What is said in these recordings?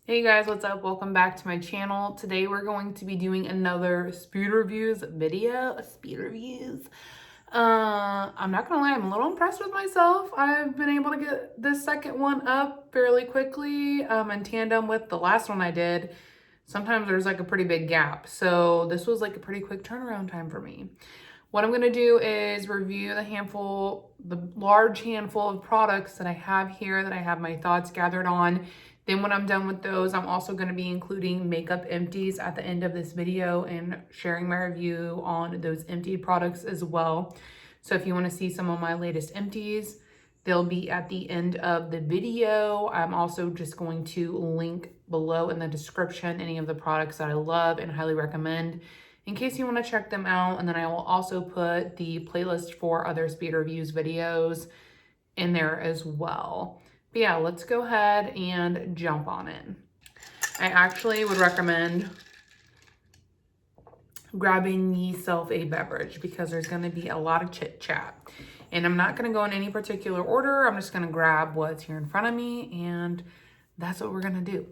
Hey guys, what's up? Welcome back to my channel. Today we're going to be doing another speed reviews video. I'm not gonna lie, I'm a little impressed with myself. I've been able to get this second one up fairly quickly in tandem with the last one I did. Sometimes there's like a pretty big gap. So this was like a pretty quick turnaround time for me. What I'm gonna do is review the large handful of products that I have here that I have my thoughts gathered on. Then when I'm done with those, I'm also gonna be including makeup empties at the end of this video and sharing my review on those emptied products as well. So if you wanna see some of my latest empties, they'll be at the end of the video. I'm also just going to link below in the description any of the products that I love and highly recommend in case you want to check them out. And then I will also put the playlist for other speed reviews videos in there as well. But yeah, let's go ahead and jump on in. I actually would recommend grabbing yourself a beverage because there's going to be a lot of chit chat. And I'm not going to go in any particular order. I'm just going to grab what's here in front of me, and that's what we're going to do.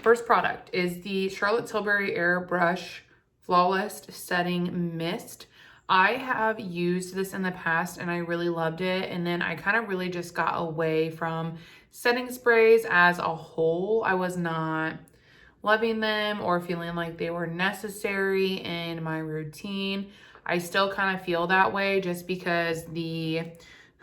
First product is the Charlotte Tilbury Airbrush Flawless Setting Mist. I have used this in the past and I really loved it. And then I kind of really just got away from setting sprays as a whole. I was not loving them or feeling like they were necessary in my routine. I still kind of feel that way just because the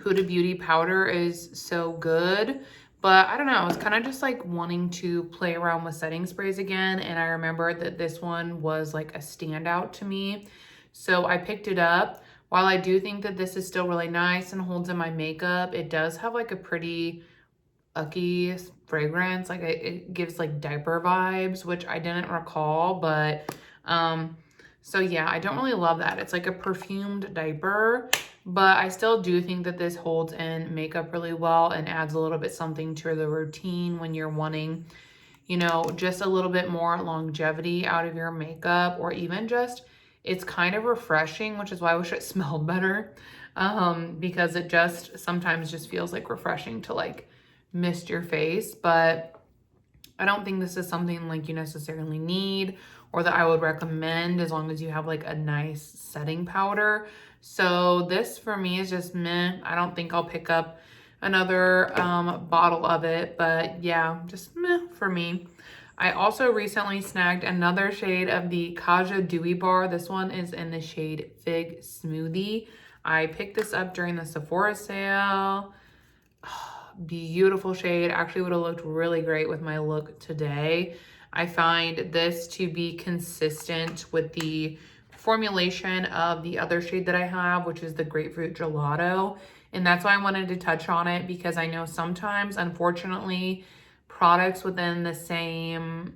Huda Beauty powder is so good. But I don't know, I was kind of just like wanting to play around with setting sprays again. And I remember that this one was like a standout to me. So I picked it up. While I do think that this is still really nice and holds in my makeup, it does have like a pretty ucky fragrance. Like it gives like diaper vibes, which I didn't recall. But so yeah, I don't really love that. It's like a perfumed diaper, but I still do think that this holds in makeup really well and adds a little bit something to the routine when you're wanting, you know, just a little bit more longevity out of your makeup, or even just, it's kind of refreshing, which is why I wish it smelled better, because it just sometimes just feels like refreshing to like mist your face. But I don't think this is something like you necessarily need or that I would recommend as long as you have like a nice setting powder. So this for me is just meh. I don't think I'll pick up another bottle of it, but yeah, just meh for me. I also recently snagged another shade of the Kaja Dewy Bar. This one is in the shade Fig Smoothie. I picked this up during the Sephora sale. Beautiful shade. Actually would have looked really great with my look today. I find this to be consistent with the formulation of the other shade that I have, which is the Grapefruit Gelato. And that's why I wanted to touch on it, because I know sometimes, unfortunately, products within the same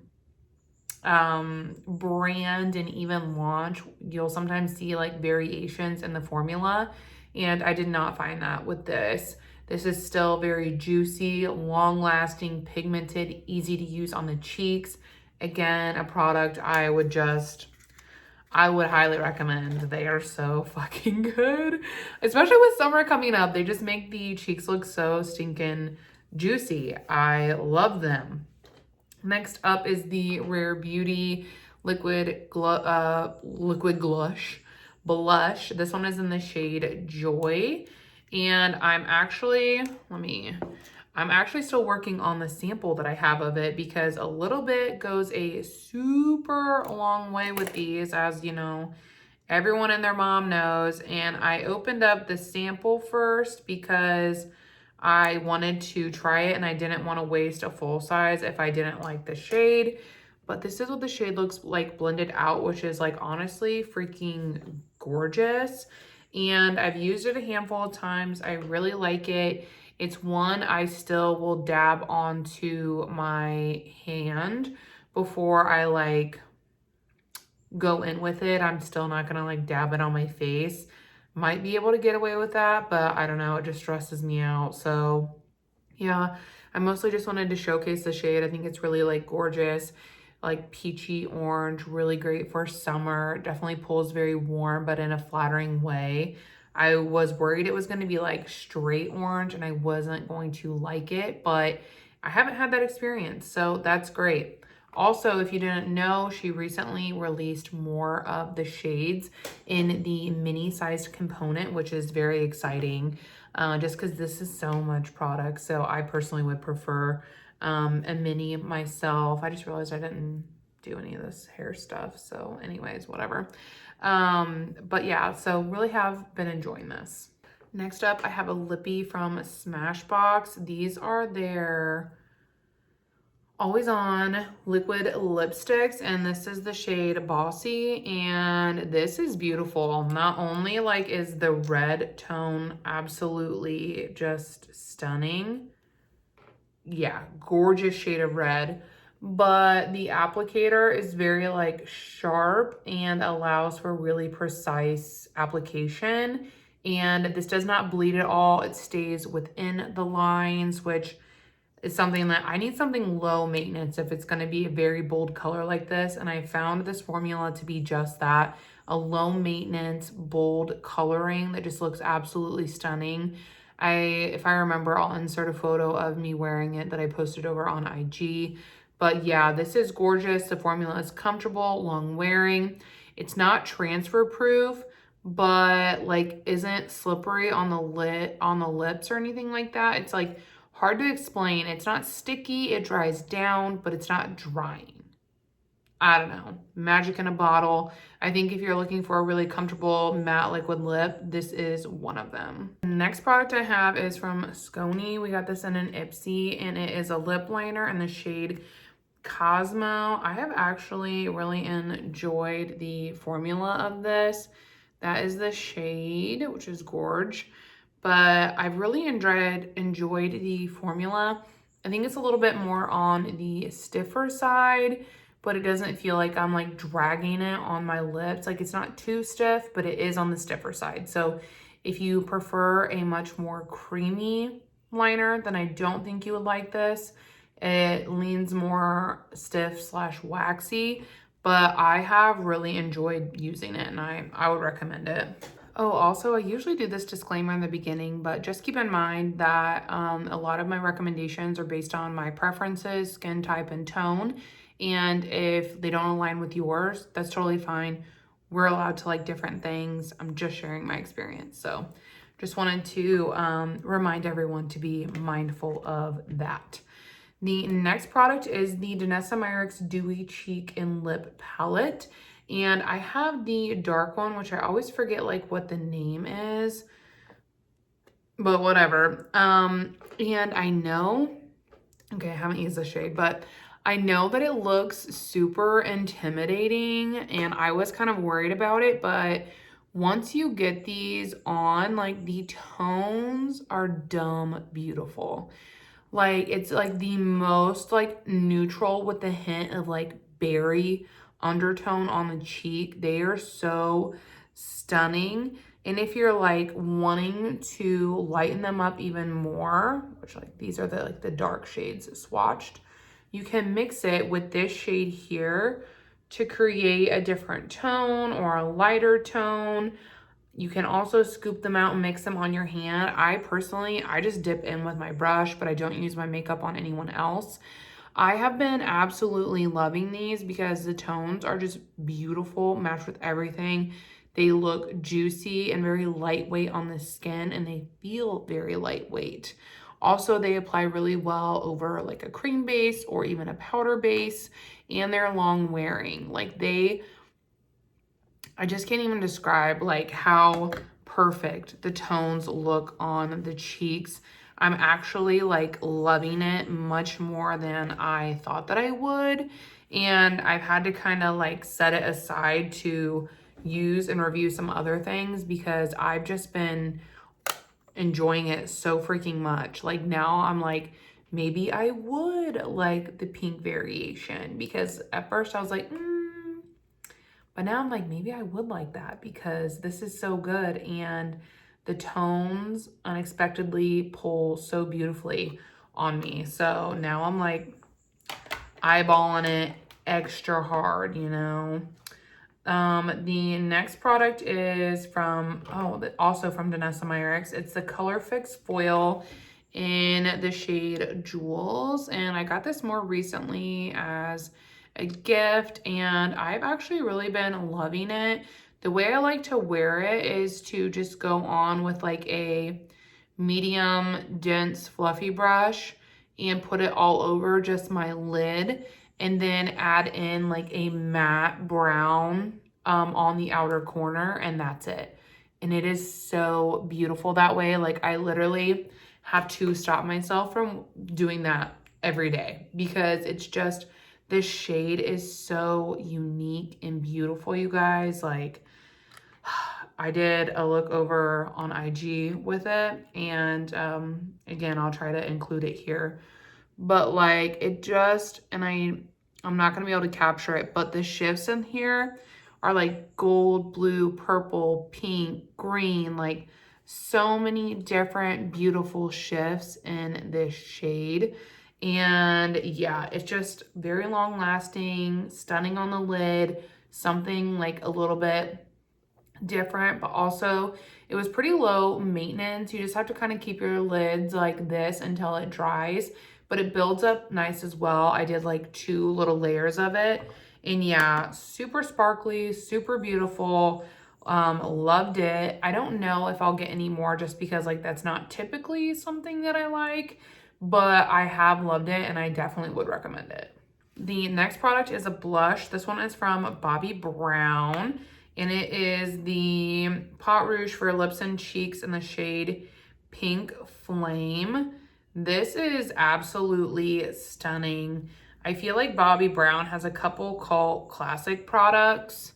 brand and even launch, you'll sometimes see like variations in the formula. And I did not find that with this. This is still very juicy, long-lasting, pigmented, easy to use on the cheeks. Again, a product I would highly recommend. They are so fucking good. Especially with summer coming up. They just make the cheeks look so stinking juicy. I love them. Next up is the Rare Beauty Liquid Blush. This one is in the shade Joy. And I'm actually still working on the sample that I have of it, because a little bit goes a super long way with these, as you know, everyone and their mom knows. And I opened up the sample first because I wanted to try it and I didn't want to waste a full size if I didn't like the shade. But this is what the shade looks like blended out, which is like honestly freaking gorgeous. And I've used it a handful of times. I really like it. It's one I still will dab onto my hand before I like go in with it. I'm still not gonna like dab it on my face. Might be able to get away with that, but I don't know, it just stresses me out. So yeah, I mostly just wanted to showcase the shade. I think it's really like gorgeous, like peachy orange, really great for summer. Definitely pulls very warm, but in a flattering way. I was worried it was going to be like straight orange and I wasn't going to like it, but I haven't had that experience, so that's great. Also, if you didn't know, she recently released more of the shades in the mini sized component, which is very exciting, just because this is so much product. So I personally would prefer a mini myself. I just realized I didn't do any of this hair stuff. So anyways, whatever. But yeah, so really have been enjoying this. Next up, I have a lippy from Smashbox. These are their Always On liquid lipsticks, and this is the shade Bawsee, and this is beautiful. Not only like is the red tone absolutely just stunning, yeah, gorgeous shade of red, but the applicator is very like sharp and allows for really precise application, and this does not bleed at all. It stays within the lines, which is something that I need, something low maintenance if it's going to be a very bold color like this. And I found this formula to be just that, a low maintenance, bold coloring that just looks absolutely stunning. If I remember, I'll insert a photo of me wearing it that I posted over on IG. But yeah, this is gorgeous. The formula is comfortable, long wearing. It's not transfer proof, but like isn't slippery on the lips or anything like that. It's like hard to explain. It's not sticky, it dries down, but it's not drying. I don't know. Magic in a bottle. I think if you're looking for a really comfortable matte liquid lip, this is one of them. The next product I have is from Skony. We got this in an Ipsy, and it is a lip liner in the shade Cosmo. I have actually really enjoyed the formula of this. That is the shade, which is gorge. But I've really enjoyed the formula. I think it's a little bit more on the stiffer side, but it doesn't feel like I'm like dragging it on my lips. Like it's not too stiff, but it is on the stiffer side. So if you prefer a much more creamy liner, then I don't think you would like this. It leans more stiff / waxy, but I have really enjoyed using it, and I would recommend it. Oh, also, I usually do this disclaimer in the beginning, but just keep in mind that a lot of my recommendations are based on my preferences, skin type, and tone. And if they don't align with yours, that's totally fine. We're allowed to like different things. I'm just sharing my experience. So just wanted to remind everyone to be mindful of that. The next product is the Danessa Myricks Dewy Cheek and Lip Palette. And I have the dark one, which I always forget like what the name is, but whatever. And I know, okay, I haven't used the shade, but I know that it looks super intimidating, and I was kind of worried about it, but once you get these on, like the tones are dumb beautiful. Like it's like the most like neutral with the hint of like berry undertone on the cheek. They are so stunning. And if you're like wanting to lighten them up even more, which like these are the dark shades swatched, you can mix it with this shade here to create a different tone or a lighter tone. You can also scoop them out and mix them on your hand. I just dip in with my brush, but I don't use my makeup on anyone else. I have been absolutely loving these because the tones are just beautiful, match with everything. They look juicy and very lightweight on the skin, and they feel very lightweight. Also, they apply really well over like a cream base or even a powder base, and they're long wearing. I just can't even describe like how perfect the tones look on the cheeks. I'm actually like loving it much more than I thought that I would. And I've had to kind of like set it aside to use and review some other things because I've just been enjoying it so freaking much. Like now I'm like, maybe I would like the pink variation, because at first I was like, but now I'm like, maybe I would like that because this is so good, and the tones unexpectedly pull so beautifully on me. So now I'm like eyeballing it extra hard, you know. The next product is from, also from Danessa Myricks. It's the ColorFix Foil in the shade Jewlez. And I got this more recently as a gift, and I've actually really been loving it. The way I like to wear it is to just go on with like a medium dense fluffy brush and put it all over just my lid, and then add in like a matte brown on the outer corner, and that's it. And it is so beautiful that way. Like I literally have to stop myself from doing that every day because it's just, this shade is so unique and beautiful, you guys. Like I did a look over on IG with it, and again, I'll try to include it here. But like it just, and I'm not gonna be able to capture it, but the shifts in here are like gold, blue, purple, pink, green, like so many different beautiful shifts in this shade. And yeah, it's just very long lasting, stunning on the lid, something like a little bit different, but also it was pretty low maintenance. You just have to kind of keep your lids like this until it dries, but it builds up nice as well. I did like 2 little layers of it, and yeah, super sparkly, super beautiful. Loved it. I don't know if I'll get any more just because like that's not typically something that I like, but I have loved it and I definitely would recommend it. The next product is a blush. This one is from Bobbi Brown, and it is the Pot Rouge for lips and cheeks in the shade Pink Flame. This is absolutely stunning. I feel like Bobbi Brown has a couple cult classic products,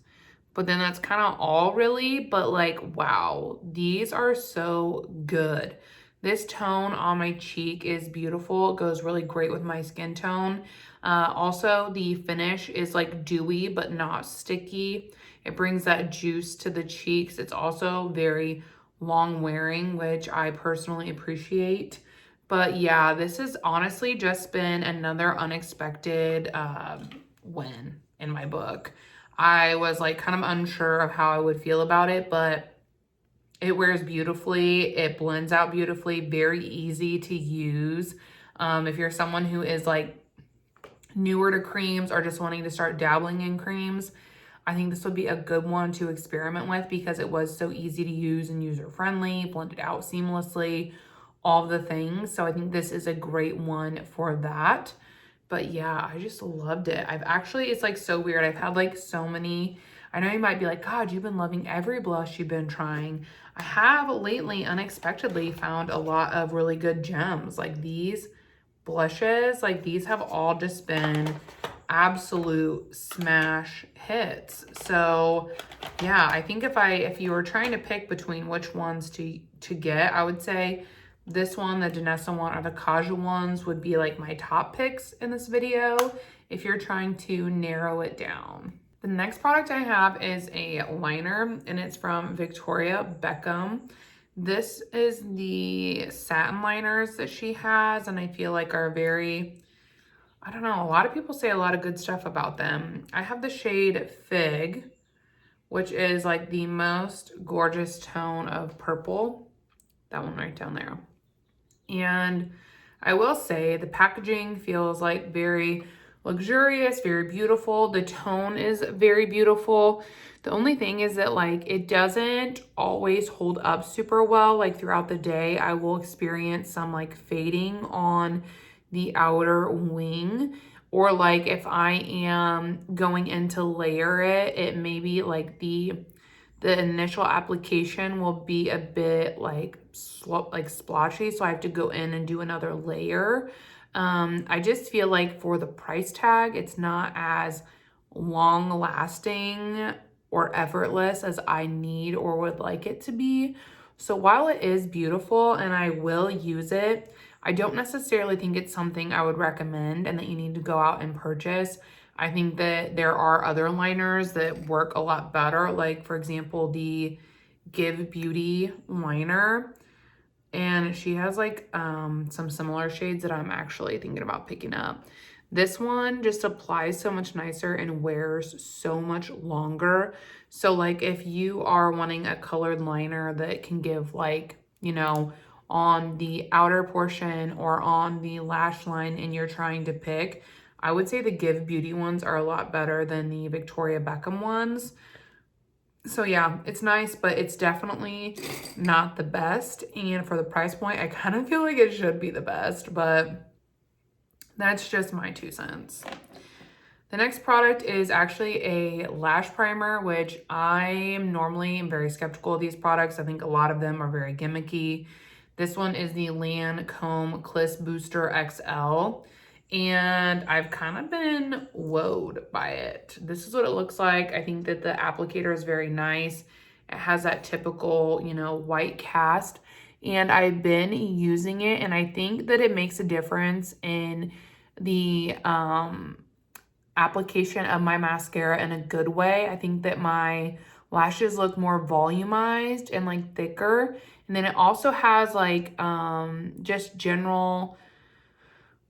but then that's kind of all really. But like, wow, these are so good. This tone on my cheek is beautiful. It goes really great with my skin tone. Also, the finish is like dewy but not sticky. It brings that juice to the cheeks. It's also very long wearing, which I personally appreciate. But yeah, this has honestly just been another unexpected win in my book. I was like kind of unsure of how I would feel about it, but it wears beautifully. It blends out beautifully, very easy to use. If you're someone who is like newer to creams or just wanting to start dabbling in creams, I think this would be a good one to experiment with because it was so easy to use and user-friendly, blended out seamlessly, all the things. So I think this is a great one for that. But yeah, I just loved it. I've actually, it's like so weird. I've had like so many, I know you might be like, God, you've been loving every blush you've been trying. I have lately unexpectedly found a lot of really good gems. Like these blushes, like these have all just been absolute smash hits. So yeah, I think if you were trying to pick between which ones to get, I would say this one, the Danessa one, or the Kaja ones would be like my top picks in this video if you're trying to narrow it down. The next product I have is a liner, and it's from Victoria Beckham. This is the satin liners that she has, and I feel like are very, I don't know, a lot of people say a lot of good stuff about them. I have the shade Fig, which is like the most gorgeous tone of purple. That one right down there. And I will say the packaging feels like very luxurious, very beautiful. The tone is very beautiful. The only thing is that like it doesn't always hold up super well. Like throughout the day, I will experience some like fading on the outer wing, or like if I am going in to layer it, it may be like the initial application will be a bit like splotchy, so I have to go in and do another layer. I just feel like for the price tag, it's not as long lasting or effortless as I need or would like it to be. So while it is beautiful and I will use it, I don't necessarily think it's something I would recommend and that you need to go out and purchase. I think that there are other liners that work a lot better, like for example, the Give Beauty liner. And she has like some similar shades that I'm actually thinking about picking up. This one just applies so much nicer and wears so much longer. So like if you are wanting a colored liner that can give like, you know, on the outer portion or on the lash line and you're trying to pick, I would say the Give Beauty ones are a lot better than the Victoria Beckham ones. So yeah, it's nice, but it's definitely not the best. And for the price point, I kind of feel like it should be the best, but that's just my 2 cents. The next product is actually a lash primer, which I am normally very skeptical of these products. I think a lot of them are very gimmicky. This one is the Lancome Cliss Booster XL. And I've kind of been wowed by it. This is what it looks like. I think that the applicator is very nice. It has that typical, you know, white cast. And I've been using it, and I think that it makes a difference in the application of my mascara in a good way. I think that my lashes look more volumized and like thicker. And then it also has like just general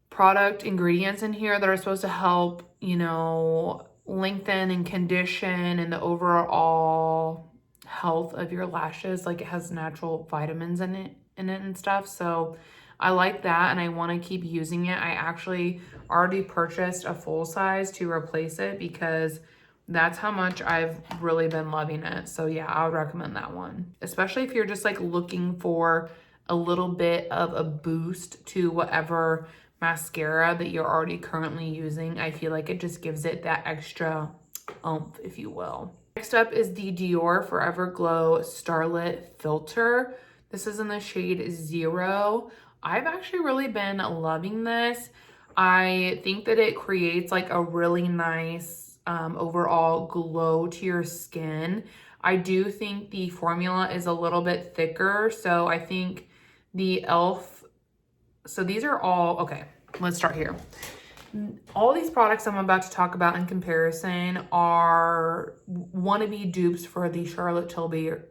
product ingredients in here that are supposed to help, you know, lengthen and condition and the overall health of your lashes. Like it has natural vitamins in it and stuff. So I like that, and I want to keep using it. I actually already purchased a full size to replace it because that's how much I've really been loving it. So yeah, I would recommend that one, especially if you're just like looking for a little bit of a boost to whatever mascara that you're already currently using. I feel like it just gives it that extra oomph, if you will. Next up is the Dior Forever Glow Starlit Filter. This is in the shade 0. I've actually really been loving this. I think that it creates like a really nice overall glow to your skin. I do think the formula is a little bit thicker, so I think the e.l.f. So these are all, okay, let's start here. All these products I'm about to talk about in comparison are wannabe dupes for the Charlotte Tilbury,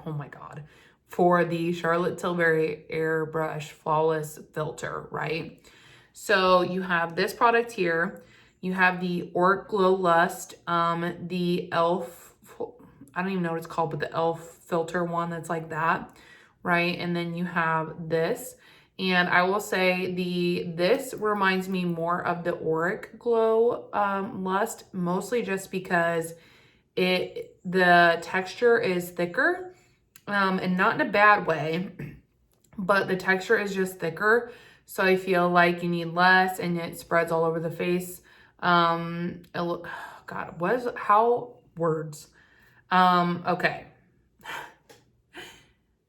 oh my God, for the Charlotte Tilbury Airbrush Flawless Filter, right? So you have this product here. You have the Auric Glow Lust, the e.l.f., I don't even know what it's called, but the e.l.f. filter one that's like that, right? And then you have this. And I will say this reminds me more of the Auric Glow Lust, mostly just because the texture is thicker. And not in a bad way, but the texture is just thicker. So I feel like you need less and it spreads all over the face. God, words. Okay.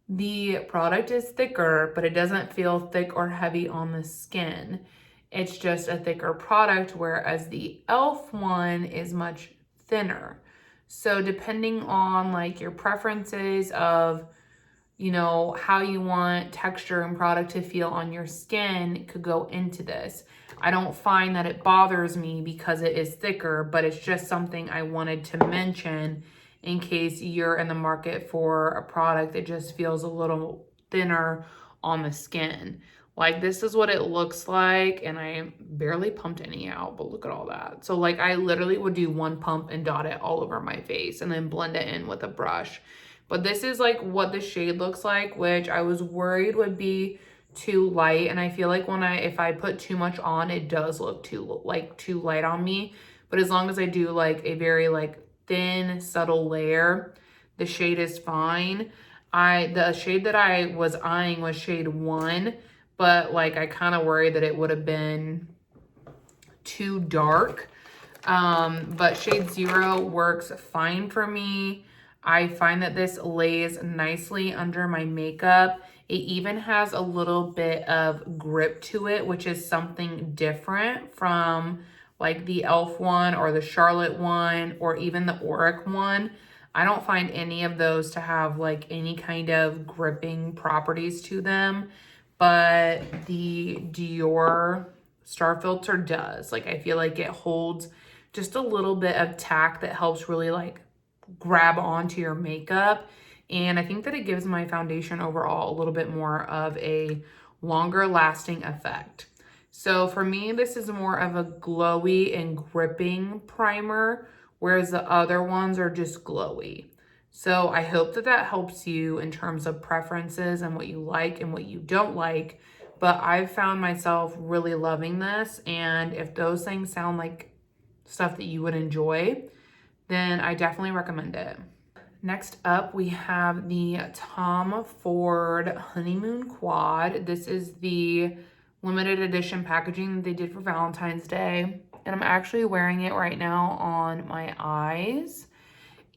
The product is thicker, but it doesn't feel thick or heavy on the skin. It's just a thicker product, whereas the e.l.f. one is much thinner. So depending on like your preferences of, you know, how you want texture and product to feel on your skin, it could go into this. I don't find that it bothers me because it is thicker, but it's just something I wanted to mention in case you're in the market for a product that just feels a little thinner on the skin. Like this is what it looks like, and I barely pumped any out, but look at all that. So like I literally would do one pump and dot it all over my face and then blend it in with a brush. But this is like what the shade looks like, which I was worried would be too light. And I feel like if I put too much on, it does look too light on me. But as long as I do like a very like thin, subtle layer, the shade is fine. The shade that I was eyeing was shade 1. But like I kind of worried that it would have been too dark. But shade 0 works fine for me. I find that this lays nicely under my makeup. It even has a little bit of grip to it, which is something different from like the e.l.f. one or the Charlotte one or even the Auric one. I don't find any of those to have like any kind of gripping properties to them. But the Dior Star Filter does. Like I feel like it holds just a little bit of tack that helps really like grab onto your makeup. And I think that it gives my foundation overall a little bit more of a longer lasting effect. So for me, this is more of a glowy and gripping primer, whereas the other ones are just glowy. So I hope that that helps you in terms of preferences and what you like and what you don't like. But I've found myself really loving this. And if those things sound like stuff that you would enjoy, then I definitely recommend it. Next up, we have the Tom Ford Honeymoon Quad. This is the limited edition packaging that they did for Valentine's Day. And I'm actually wearing it right now on my eyes.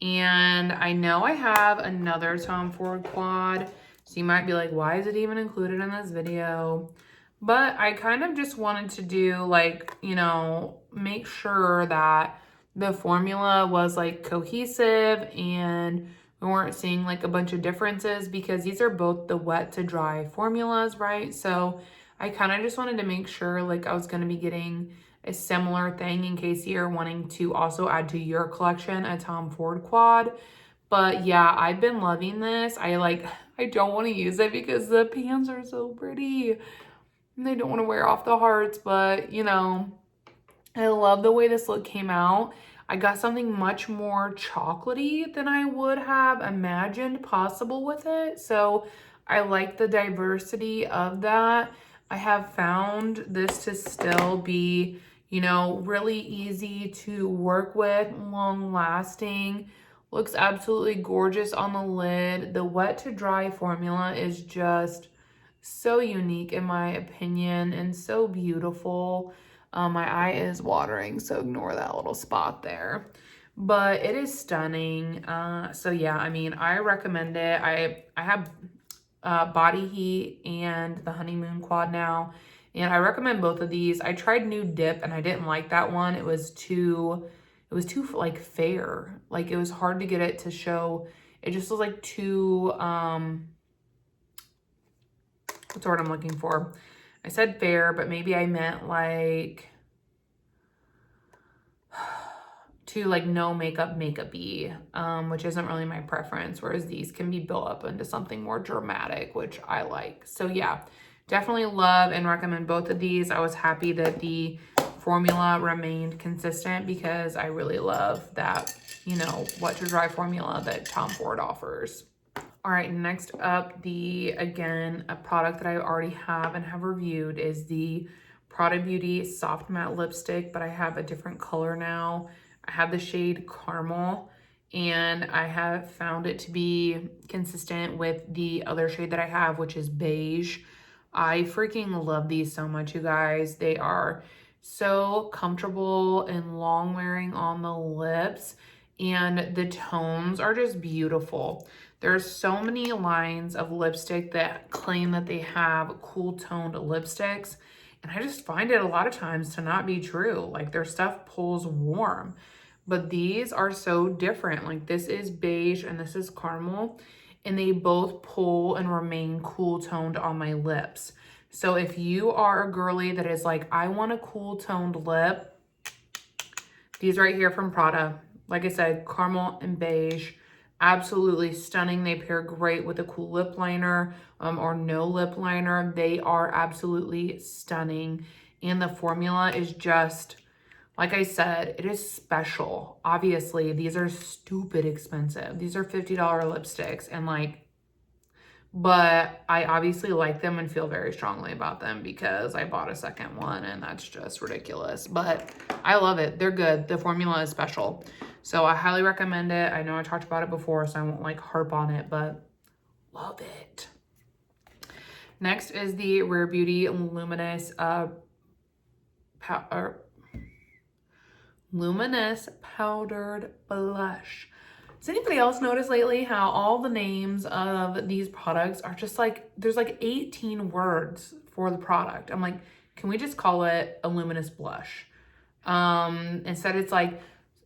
And I know I have another Tom Ford Quad. So you might be like, why is it even included in this video? But I kind of just wanted to do like, you know, make sure that the formula was like cohesive and we weren't seeing like a bunch of differences because these are both the wet to dry formulas, right? So I kind of just wanted to make sure like I was going to be getting a similar thing in case you're wanting to also add to your collection a Tom Ford Quad. But yeah, I've been loving this. I don't want to use it because the pans are so pretty and they don't want to wear off the hearts, but you know, I love the way this look came out. I got something much more chocolatey than I would have imagined possible with it. So I like the diversity of that. I have found this to still be, you know, really easy to work with, long lasting. Looks absolutely gorgeous on the lid. The wet to dry formula is just so unique in my opinion and so beautiful. My eye is watering, so ignore that little spot there. But it is stunning. So yeah, I mean, I recommend it. I have Body Heat and the Honeymoon Quad now, and I recommend both of these. I tried Nude Dip and I didn't like that one. It was too like fair. Like it was hard to get it to show. It just was like too what's the word I'm looking for? I said fair, but maybe I meant like to like no makeup-y, which isn't really my preference, whereas these can be built up into something more dramatic, which I like. So yeah, definitely love and recommend both of these. I was happy that the formula remained consistent because I really love that, you know, wet to dry formula that Tom Ford offers. All right, next up, again, a product that I already have and have reviewed is the Prada Beauty Soft Matte Lipstick, but I have a different color now. I have the shade Carmel, and I have found it to be consistent with the other shade that I have, which is beige. I freaking love these so much, you guys. They are so comfortable and long wearing on the lips, and the tones are just beautiful. There's so many lines of lipstick that claim that they have cool toned lipsticks, and I just find it a lot of times to not be true. Like their stuff pulls warm, but these are so different. Like this is beige and this is caramel, and they both pull and remain cool toned on my lips. So if you are a girly that is like, I want a cool toned lip, these right here from Prada, like I said, caramel and beige, absolutely stunning. They pair great with a cool lip liner or no lip liner. They are absolutely stunning. And the formula is just, like I said, it is special. Obviously, these are stupid expensive. These are $50 lipsticks and like, but I obviously like them and feel very strongly about them because I bought a second one and that's just ridiculous. But I love it. They're good. The formula is special. So I highly recommend it. I know I talked about it before, so I won't like harp on it, but love it. Next is the Rare Beauty Luminous Luminous Powdered Blush. Does anybody else notice lately how all the names of these products are just like, there's like 18 words for the product. I'm like, can we just call it a luminous blush? Instead it's like,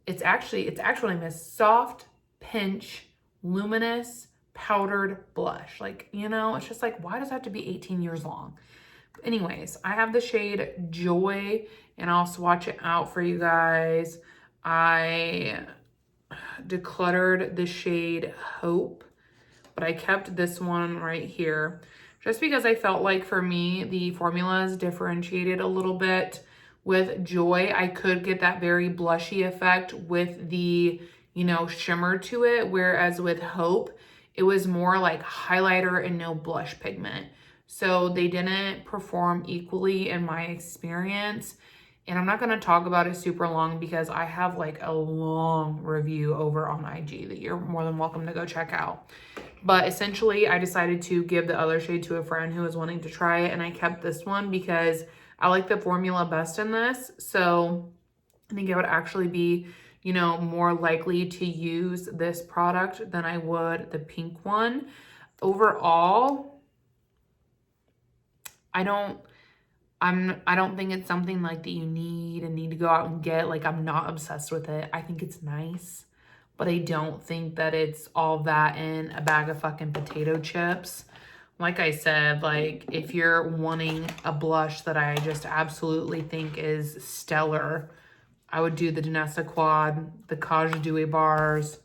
it's actually named as Soft Pinch Luminous Powdered Blush. Like, you know, it's just like, why does it have to be 18 years long? But anyways, I have the shade Joy and I'll swatch it out for you guys. I decluttered the shade Hope, but I kept this one right here just because I felt like for me, the formula is differentiated a little bit. With Joy, I could get that very blushy effect with the you know, shimmer to it. Whereas with Hope, it was more like highlighter and no blush pigment. So they didn't perform equally in my experience. And I'm not going to talk about it super long because I have like a long review over on IG that you're more than welcome to go check out. But essentially, I decided to give the other shade to a friend who was wanting to try it. And I kept this one because I like the formula best in this. So I think I would actually be, you know, more likely to use this product than I would the pink one. Overall, I don't think it's something like that you need to go out and get. Like, I'm not obsessed with it. I think it's nice, but I don't think that it's all that in a bag of fucking potato chips. Like I said, like, if you're wanting a blush that I just absolutely think is stellar, I would do the Danessa Quad, the Dewy Bars,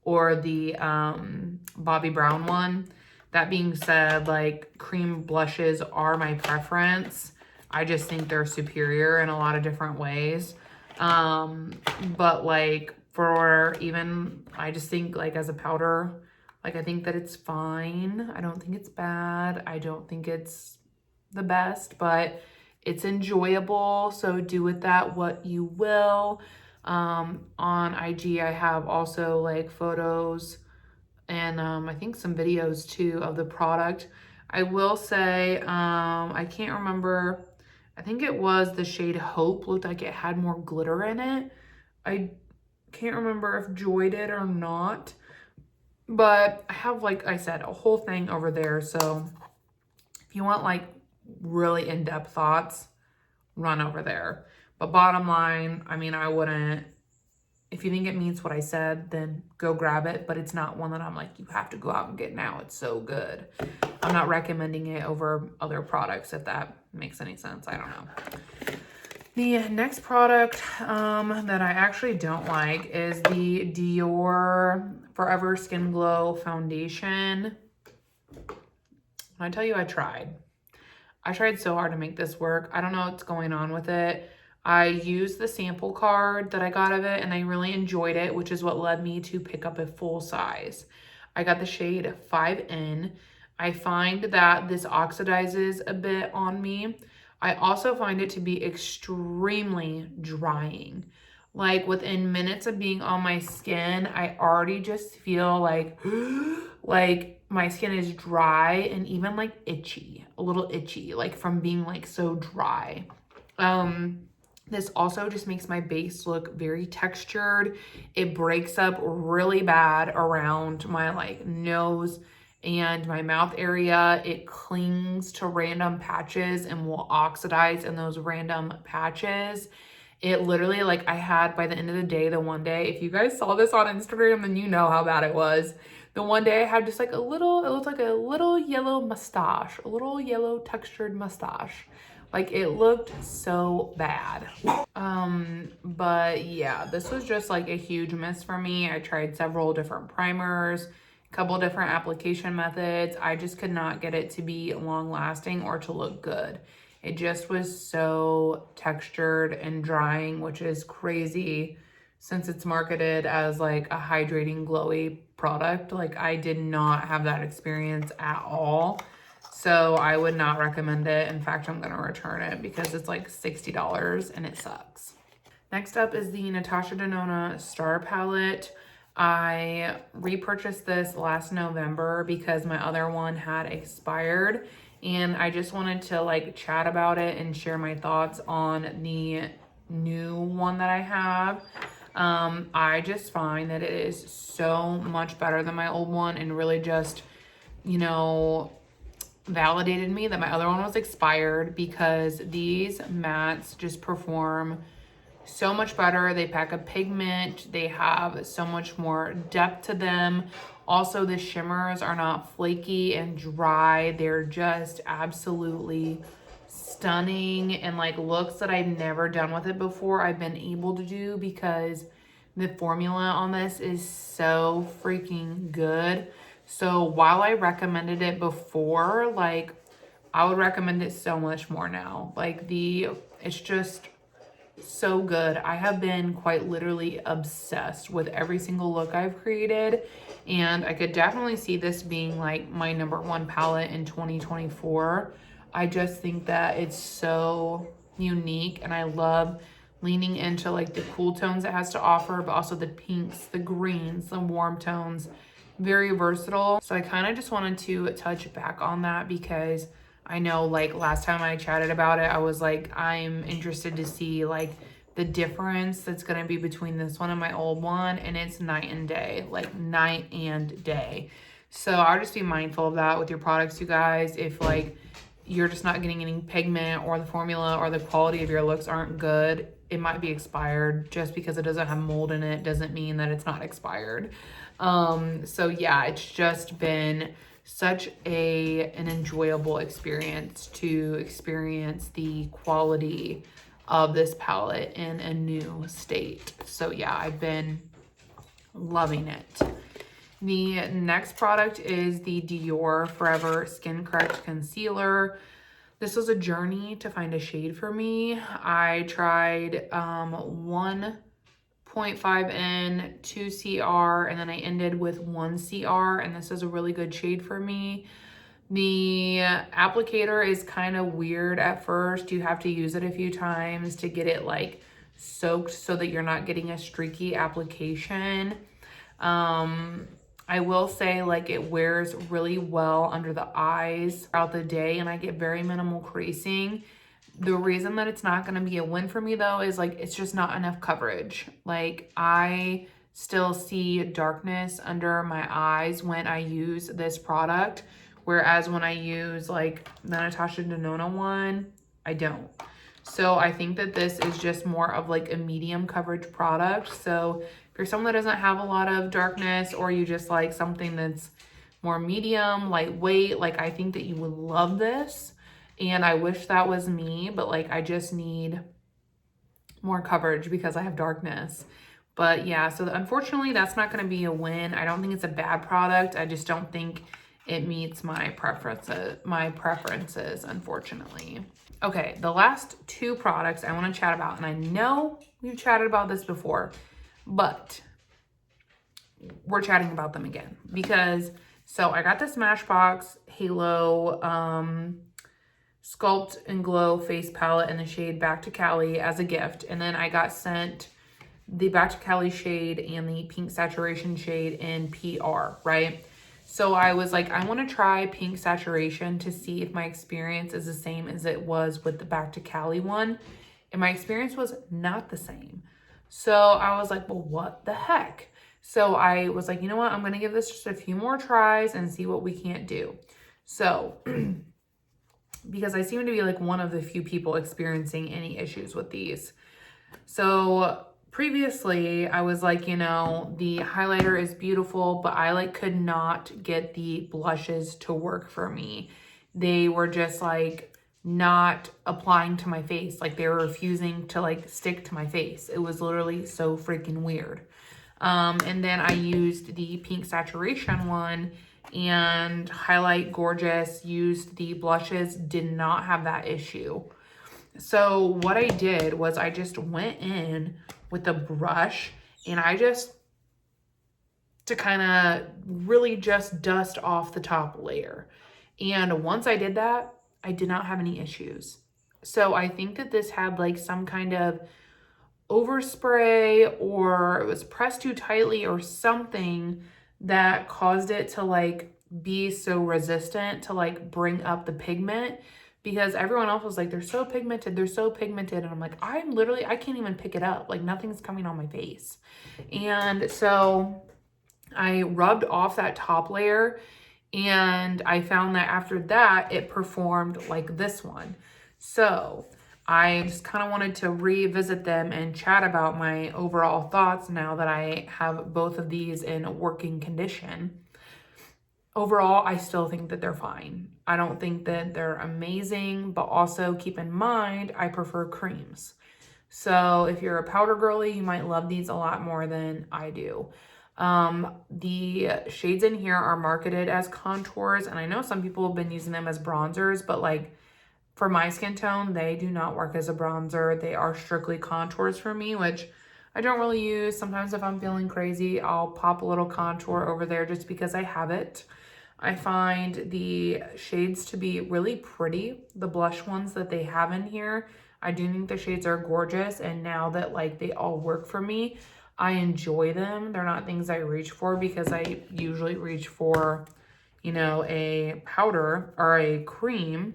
or the Bobbi Brown one. That being said, like, cream blushes are my preference. I just think they're superior in a lot of different ways. But like, for even, I just think like as a powder, like, I think that it's fine. I don't think it's bad. I don't think it's the best, but it's enjoyable. So do with that what you will. On IG, I have also like photos and I think some videos too of the product. I will say, I can't remember. I think it was the shade Hope. Looked like it had more glitter in it. I can't remember if Joy did or not. But I have, like I said, a whole thing over there. So if you want like really in-depth thoughts, run over there. But bottom line, I mean, I wouldn't, if you think it means what I said, then go grab it. But it's not one that I'm like, you have to go out and get now. It's so good. I'm not recommending it over other products, if that makes any sense. I don't know. The next product that I actually don't like is the Dior Forever Skin Glow Foundation. When I tell you I tried so hard to make this work. I don't know what's going on with it. I used the sample card that I got of it and I really enjoyed it, which is what led me to pick up a full size. I got the shade 5N. I find that this oxidizes a bit on me. I also find it to be extremely drying. Like, within minutes of being on my skin, I already just feel like, like my skin is dry and even like itchy, a little itchy, like from being like so dry. This also just makes my base look very textured. It breaks up really bad around my like nose and my mouth area. It clings to random patches and will oxidize in those random patches. It literally, like, I had, by the end of the day, the one day, if you guys saw this on Instagram, then you know how bad it was. The one day I had just like a little, it looked like a little yellow mustache, a little yellow textured mustache. Like, it looked so bad. But yeah, this was just like a huge miss for me. I tried several different primers, a couple different application methods. I just could not get it to be long lasting or to look good. It just was so textured and drying, which is crazy since it's marketed as like a hydrating, glowy product. Like, I did not have that experience at all. So I would not recommend it. In fact, I'm going to return it because it's like $60 and it sucks. Next up is the Natasha Denona Star Palette. I repurchased this last November because my other one had expired. And I just wanted to like chat about it and share my thoughts on the new one that I have. I just find that it is so much better than my old one and really just, you know, validated me that my other one was expired because these mattes just perform so much better. They pack a pigment. They have so much more depth to them. Also, the shimmers are not flaky and dry. They're just absolutely stunning and like looks that I've never done with it before I've been able to do because the formula on this is so freaking good. So while I recommended it before, like, I would recommend it so much more now. Like, it's just so good. I have been quite literally obsessed with every single look I've created, and I could definitely see this being like my #1 palette in 2024. I just think that it's so unique, and I love leaning into like the cool tones it has to offer, but also the pinks, the greens, the warm tones. Very versatile. So I kind of just wanted to touch back on that because I know like last time I chatted about it, I was like, I'm interested to see like the difference that's going to be between this one and my old one. And it's night and day, like night and day. So I'll just be mindful of that with your products, you guys. If like you're just not getting any pigment, or the formula or the quality of your looks aren't good, it might be expired. Just because it doesn't have mold in it doesn't mean that it's not expired. So yeah, it's just been such an enjoyable experience to experience the quality of this palette in a new state. So yeah, I've been loving it. The next product is the Dior Forever Skin Correct Concealer. This was a journey to find a shade for me. I tried 1.5N, 2CR, and then I ended with 1CR, and this is a really good shade for me. The applicator is kind of weird at first. You have to use it a few times to get it like soaked so that you're not getting a streaky application. I will say like it wears really well under the eyes throughout the day, and I get very minimal creasing. The reason that it's not going to be a win for me though is like it's just not enough coverage. Like I still see darkness under my eyes when I use this product, whereas when I use like the Natasha Denona one, I don't. So I think that this is just more of like a medium coverage product. So if you're someone that doesn't have a lot of darkness, or you just like something that's more medium, lightweight, like I think that you would love this. And I wish that was me, but like I just need more coverage because I have darkness. But yeah, so unfortunately that's not going to be a win. I don't think it's a bad product. I just don't think it meets my preferences, unfortunately. Okay, the last two products I want to chat about, and I know we've chatted about this before, but we're chatting about them again because, so I got the Smashbox Halo Sculpt and Glow face palette in the shade Back to Cali as a gift, and then I got sent the Back to Cali shade and the pink saturation shade in PR, right? So I was like, I want to try pink saturation to see if my experience is the same as it was with the Back to Cali one. And my experience was not the same. So I was like, well, what the heck? So I was like, you know what? I'm going to give this just a few more tries and see what we can't do. So because I seem to be like one of the few people experiencing any issues with these. So previously I was like, you know, the highlighter is beautiful, but I like could not get the blushes to work for me. They were just like not applying to my face. Like they were refusing to like stick to my face. It was literally so freaking weird. And then I used the pink saturation one, and Highlight Gorgeous used the blushes, did not have that issue. So what I did was I just went in with a brush, and I just, to kind of really just dust off the top layer. And once I did that, I did not have any issues. So I think that this had like some kind of overspray, or it was pressed too tightly or something that caused it to like be so resistant to like bring up the pigment, because everyone else was like, they're so pigmented, they're so pigmented. And I'm like, I can't even pick it up. Like nothing's coming on my face. And so I rubbed off that top layer, and I found that after that, it performed like this one. So I just kind of wanted to revisit them and chat about my overall thoughts now that I have both of these in working condition. Overall, I still think that they're fine. I don't think that they're amazing, but also keep in mind, I prefer creams. So if you're a powder girly, you might love these a lot more than I do. The shades in here are marketed as contours, and I know some people have been using them as bronzers, but like for my skin tone, they do not work as a bronzer. They are strictly contours for me, which I don't really use. Sometimes if I'm feeling crazy, I'll pop a little contour over there just because I have it. I find the shades to be really pretty. The blush ones that they have in here, I do think the shades are gorgeous. And now that like they all work for me, I enjoy them. They're not things I reach for because I usually reach for, you know, a powder or a cream,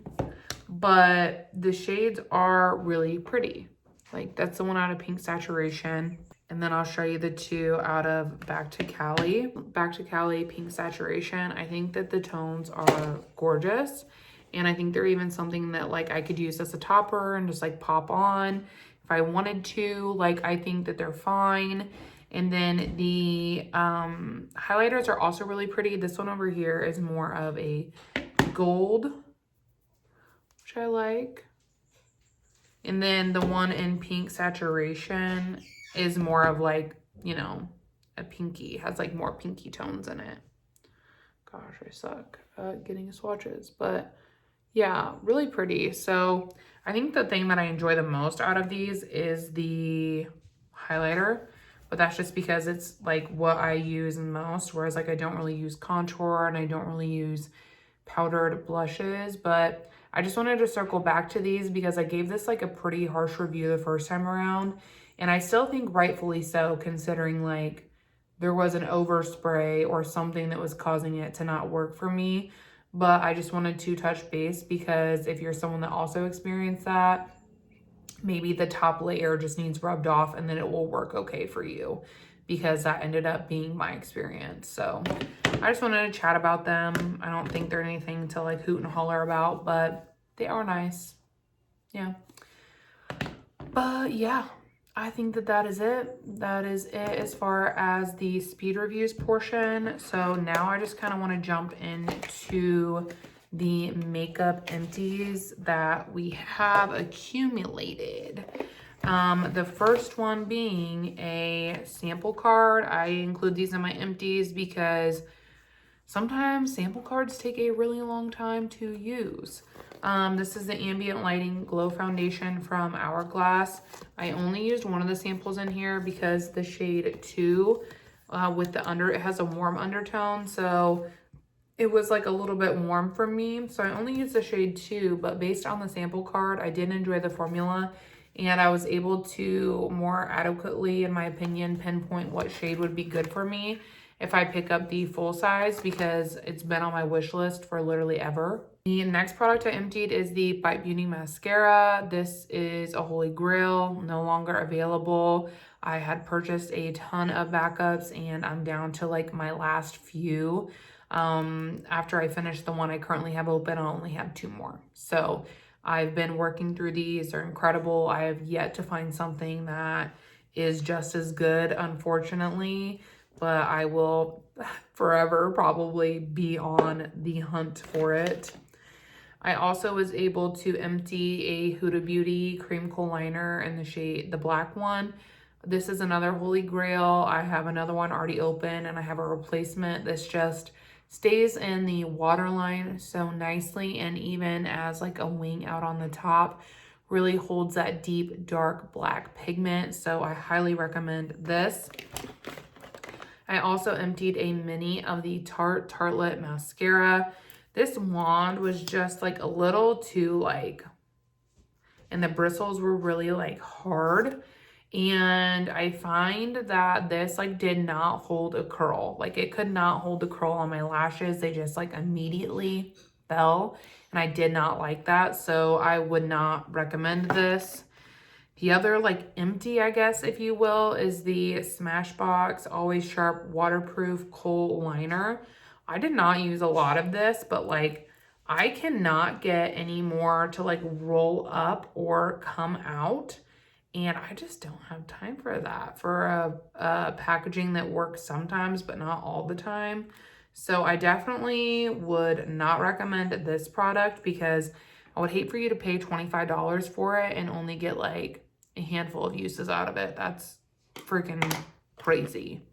but the shades are really pretty. Like that's the one out of Pink Saturation. And then I'll show you the two out of Back to Cali. Back to Cali, Pink Saturation. I think that the tones are gorgeous. And I think they're even something that like I could use as a topper and just like pop on if I wanted to. Like I think that they're fine. And then the highlighters are also really pretty. This one over here is more of a gold, which I like. And then the one in Pink Saturation is more of like, you know, a pinky, has like more pinky tones in it. Gosh, I suck at getting swatches, but yeah, really pretty. So I think the thing that I enjoy the most out of these is the highlighter, but that's just because it's like what I use most, whereas like I don't really use contour and I don't really use powdered blushes. But I just wanted to circle back to these because I gave this like a pretty harsh review the first time around, and I still think rightfully so, considering like there was an overspray or something that was causing it to not work for me. But I just wanted to touch base because if you're someone that also experienced that, maybe the top layer just needs rubbed off and then it will work okay for you, because that ended up being my experience. So I just wanted to chat about them. I don't think they're anything to like hoot and holler about, but they are nice. Yeah. But yeah, I think that that is it. That is it as far as the speed reviews portion. So now I just kind of want to jump into the makeup empties that we have accumulated. The first one being a sample card. I include these in my empties because sometimes sample cards take a really long time to use. This is the Ambient Lighting Glow Foundation from Hourglass. I only used one of the samples in here because the shade 2 with the it has a warm undertone. So it was like a little bit warm for me. So I only used the shade 2, but based on the sample card, I did enjoy the formula. And I was able to more adequately, in my opinion, pinpoint what shade would be good for me if I pick up the full size, because it's been on my wish list for literally ever. The next product I emptied is the Bite Beauty Mascara. This is a holy grail, no longer available. I had purchased a ton of backups and I'm down to like my last few. After I finish the one I currently have open, I'll only have 2 more. So I've been working through these. They're incredible. I have yet to find something that is just as good, unfortunately, but I will forever probably be on the hunt for it. I also was able to empty a Huda Beauty Cream Kohl liner in the shade, the black one. This is another holy grail. I have another one already open and I have a replacement. This just stays in the waterline so nicely, and even as like a wing out on the top, really holds that deep dark black pigment. So I highly recommend this. I also emptied a mini of the Tarte Tartelette mascara. This wand was just like a little too like, and the bristles were really like hard. And I find that this like did not hold a curl. Like it could not hold the curl on my lashes. They just like immediately fell. And I did not like that. So I would not recommend this. The other like empty, I guess, if you will, is the Smashbox Always Sharp Waterproof Kohl Liner. I did not use a lot of this, but like I cannot get any more to like roll up or come out. And I just don't have time for that, for a packaging that works sometimes, but not all the time. So I definitely would not recommend this product because I would hate for you to pay $25 for it and only get like a handful of uses out of it. That's freaking crazy.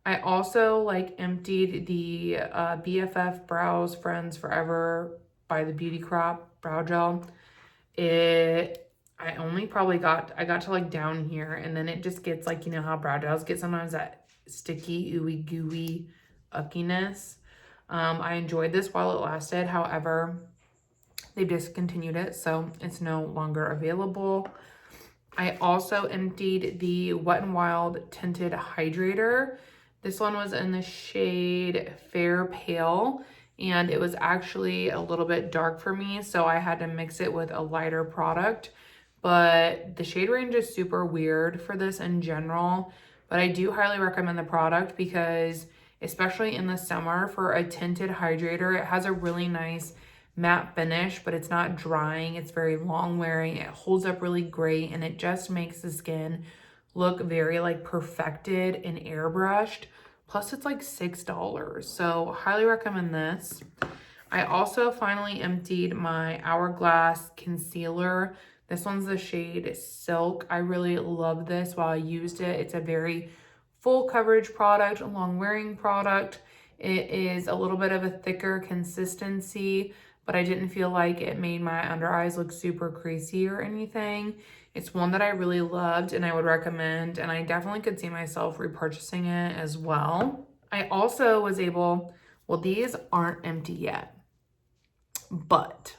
I also like emptied the BFF Brows Friends Forever by the Beauty Crop brow gel. I only probably got to like down here, and then it just gets like, you know how brow gels get sometimes that sticky, ooey gooey uckiness. I enjoyed this while it lasted. However, they've discontinued it, so it's no longer available. I also emptied the Wet n Wild Tinted Hydrator. This one was in the shade Fair Pale, and it was actually a little bit dark for me, so I had to mix it with a lighter product. But the shade range is super weird for this in general, but I do highly recommend the product because, especially in the summer, for a tinted hydrator, it has a really nice matte finish, but it's not drying. It's very long wearing. It holds up really great, and it just makes the skin look very like perfected and airbrushed. Plus it's like $6, so highly recommend this. I also finally emptied my Hourglass concealer. This one's the shade Silk. I really love this while I used it. It's a very full coverage product, a long wearing product. It is a little bit of a thicker consistency, but I didn't feel like it made my under eyes look super creasy or anything. It's one that I really loved and I would recommend, and I definitely could see myself repurchasing it as well. I also was able, well, these aren't empty yet, but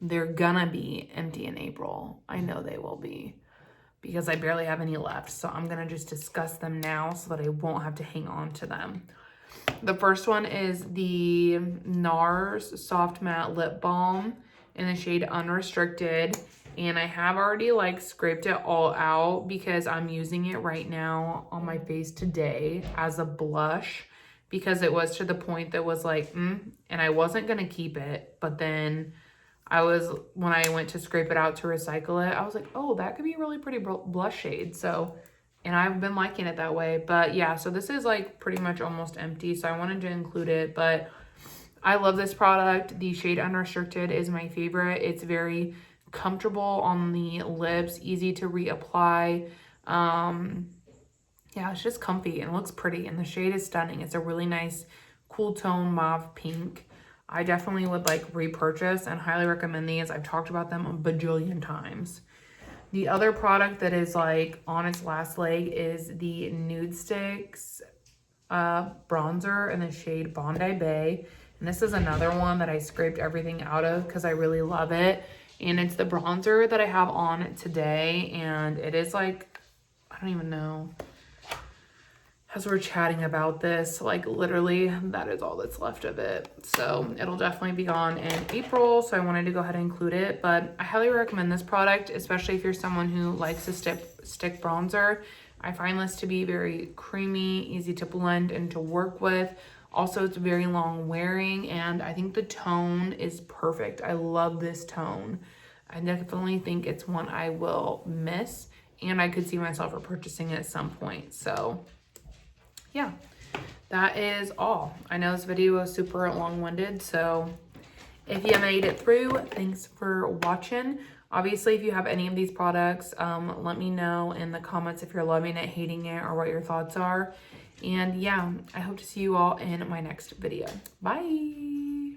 they're gonna be empty in April. I know they will be because I barely have any left. So I'm gonna just discuss them now so that I won't have to hang on to them. The first one is the NARS Soft Matte Lip Balm in the shade Unrestricted. And I have already like scraped it all out because I'm using it right now on my face today as a blush, because it was to the point that was like, and I wasn't gonna keep it, but then when I went to scrape it out to recycle it, I was like, oh, that could be a really pretty blush shade. So, and I've been liking it that way. But yeah, so this is like pretty much almost empty, so I wanted to include it. But I love this product. The shade Unrestricted is my favorite. It's very comfortable on the lips, easy to reapply. Yeah, it's just comfy and looks pretty, and the shade is stunning. It's a really nice cool tone mauve pink. I definitely would like repurchase and highly recommend these. I've talked about them a bajillion times. The other product that is like on its last leg is the Nude Sticks bronzer in the shade Bondi Bae. And this is another one that I scraped everything out of because I really love it. And it's the bronzer that I have on today. And it is like, I don't even know. As we're chatting about this, like literally that is all that's left of it. So it'll definitely be gone in April. So I wanted to go ahead and include it, but I highly recommend this product, especially if you're someone who likes to stick bronzer. I find this to be very creamy, easy to blend and to work with. Also, it's very long wearing, and I think the tone is perfect. I love this tone. I definitely think it's one I will miss, and I could see myself repurchasing it at some point. So yeah, that is all. I know this video was super long-winded, so if you made it through, thanks for watching. Obviously, if you have any of these products, let me know in the comments if you're loving it, hating it, or what your thoughts are. And yeah, I hope to see you all in my next video. Bye.